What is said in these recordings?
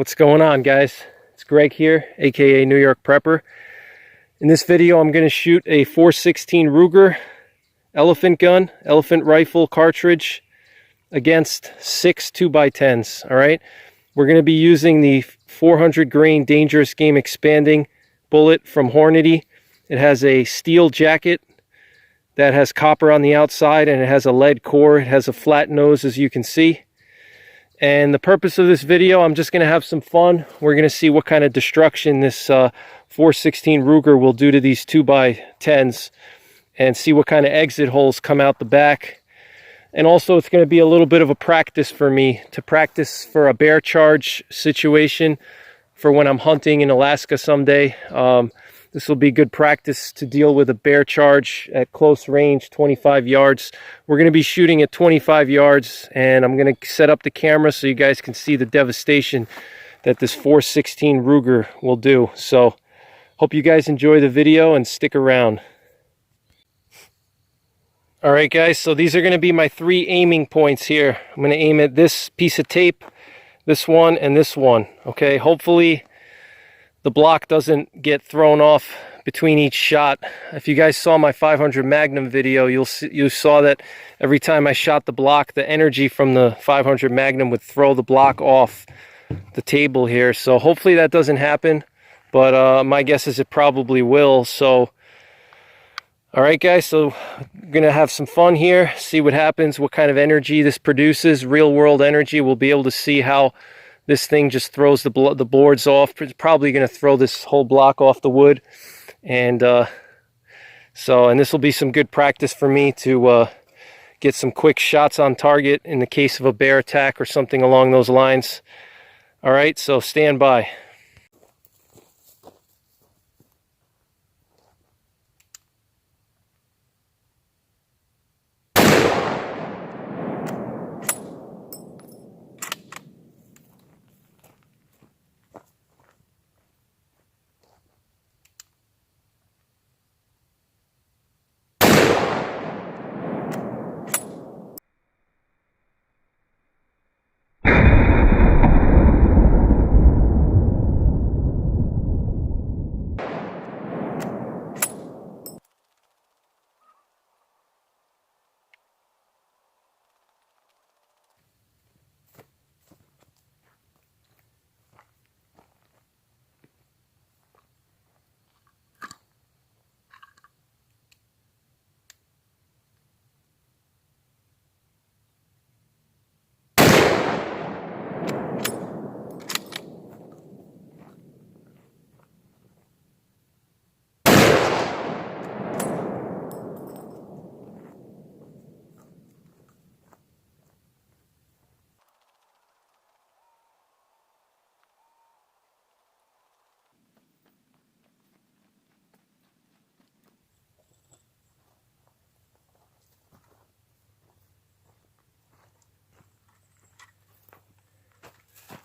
What's going on, guys? It's Greg here, aka New York Prepper. In this video I'm going to shoot a 416 Ruger elephant rifle cartridge against 6 2x10s. Alright, we're going to be using the 400 grain dangerous game expanding bullet from Hornady. It has a steel jacket that has copper on the outside, and it has a lead core. It has a flat nose, as you can see. And the purpose of this video, I'm just going to have some fun. We're going to see what kind of destruction this 416 Ruger will do to these 2x10s and see what kind of exit holes come out the back. And also it's going to be a little bit of a practice for me to practice for a bear charge situation for when I'm hunting in Alaska someday. This will be good practice to deal with a bear charge at close range, 25 yards. We're going to be shooting at 25 yards, and I'm going to set up the camera so you guys can see the devastation that this 416 Ruger will do. So, hope you guys enjoy the video and stick around. Alright guys, so these are going to be my 3 aiming points here. I'm going to aim at this piece of tape, this one, and this one. Okay, hopefully the block doesn't get thrown off between each shot. If you guys saw my 500 Magnum video, you saw that every time I shot the block, the energy from the 500 Magnum would throw the block off the table here. So hopefully that doesn't happen, but my guess is it probably will. So alright guys, so I'm gonna have some fun here, see what happens, what kind of energy this produces, real world energy. We'll be able to see how this thing just throws the boards off. It's probably going to throw this whole block off the wood. And and this will be some good practice for me to get some quick shots on target in the case of a bear attack or something along those lines. All right, so stand by.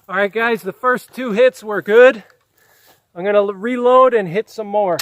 All right, guys, the first 2 hits were good. I'm going to reload and hit some more.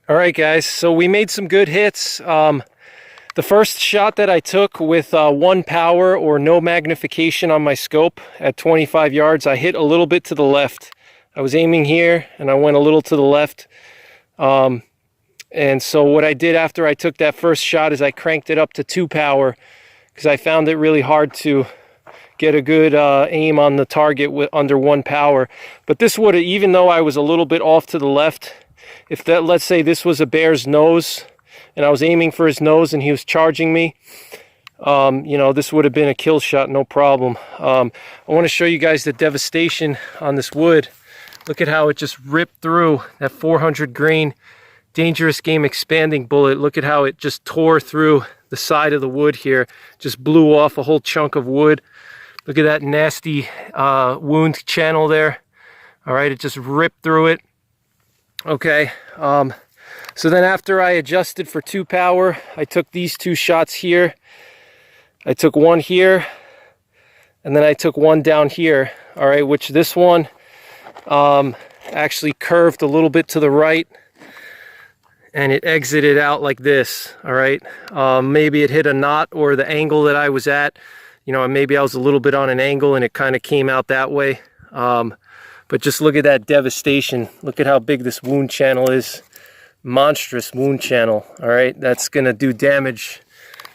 All right, guys, so we made some good hits. The first shot that I took with 1 power or no magnification on my scope at 25 yards, I hit a little bit to the left. I was aiming here and I went a little to the left. And so what I did after I took that first shot is I cranked it up to 2 power because I found it really hard to get a good aim on the target with under 1 power. But this would have, even though I was a little bit off to the left, if that, let's say this was a bear's nose and I was aiming for his nose and he was charging me, you know, this would have been a kill shot, no problem. I want to show you guys the devastation on this wood. Look at how it just ripped through that 400 grain dangerous game expanding bullet. Look at how it just tore through the side of the wood here, just blew off a whole chunk of wood. Look at that nasty wound channel there. All right, it just ripped through it. Okay, so then after I adjusted for 2 power, I took these 2 shots here. I took one here, and then I took one down here. All right, which this one actually curved a little bit to the right, and it exited out like this. All right, maybe it hit a knot or the angle that I was at. You know, maybe I was a little bit on an angle and it kind of came out that way. But just look at that devastation. Look at how big this wound channel is. Monstrous wound channel. All right, that's gonna do damage.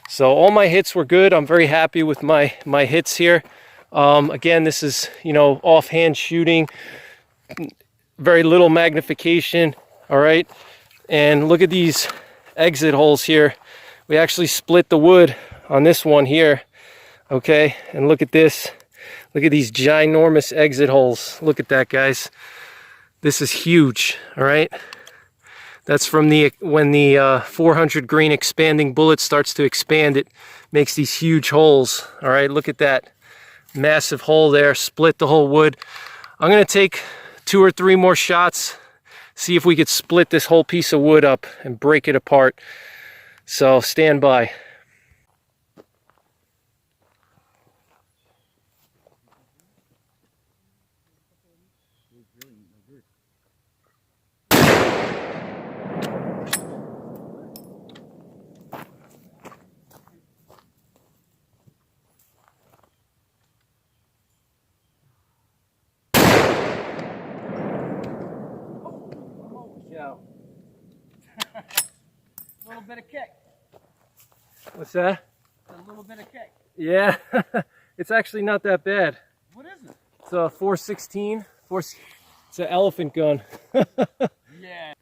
So all my hits were good. I'm very happy with my hits here. Again, this is, you know, offhand shooting, very little magnification. All right, and look at these exit holes here. We actually split the wood on this one here. Okay, and look at this. Look at these ginormous exit holes. Look at that, guys. This is huge. All right. That's from when the 400 grain expanding bullet starts to expand, it makes these huge holes. All right, look at that massive hole there, split the whole wood. I'm gonna take 2 or 3 more shots, see if we could split this whole piece of wood up and break it apart. So stand by. A little bit of kick. What's that? A little bit of kick. Yeah, it's actually not that bad. What is it? It's a 416. It's an elephant gun. Yeah.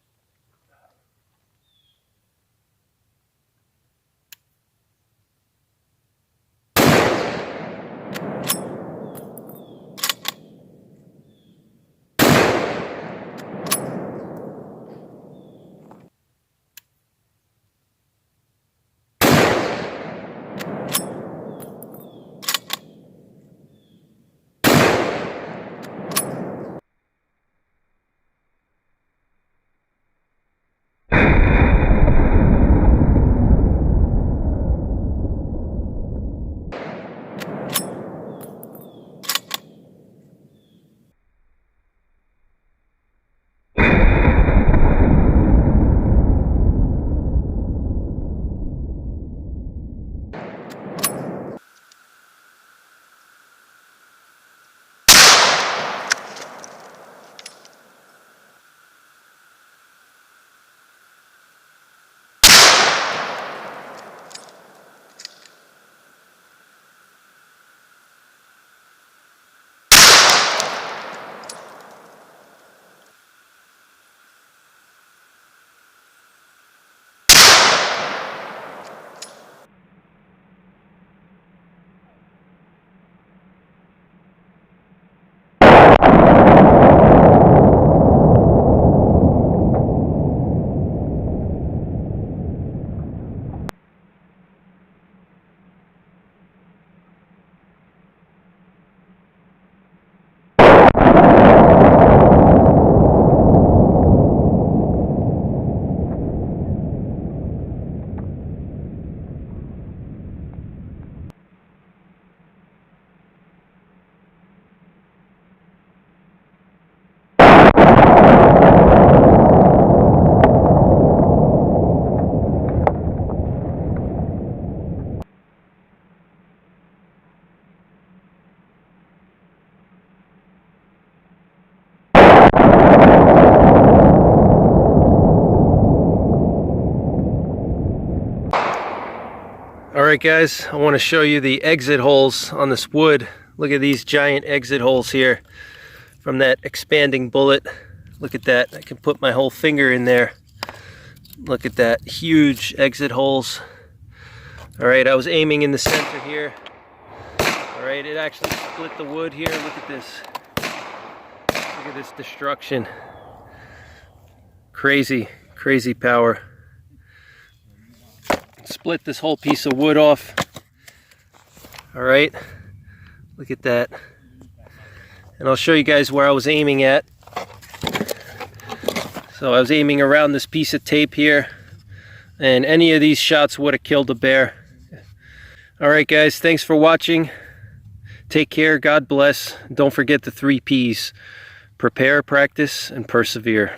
Alright guys, I want to show you the exit holes on this wood. Look at these giant exit holes here from that expanding bullet. Look at that. I can put my whole finger in there. Look at that. Huge exit holes. Alright, I was aiming in the center here. Alright, it actually split the wood here. Look at this. Look at this destruction. Crazy, crazy power. Split this whole piece of wood off. Alright, look at that. And I'll show you guys where I was aiming at. So I was aiming around this piece of tape here, and any of these shots would have killed a bear. Alright guys, thanks for watching. Take care, God bless. Don't forget the 3 P's. Prepare, practice, and persevere.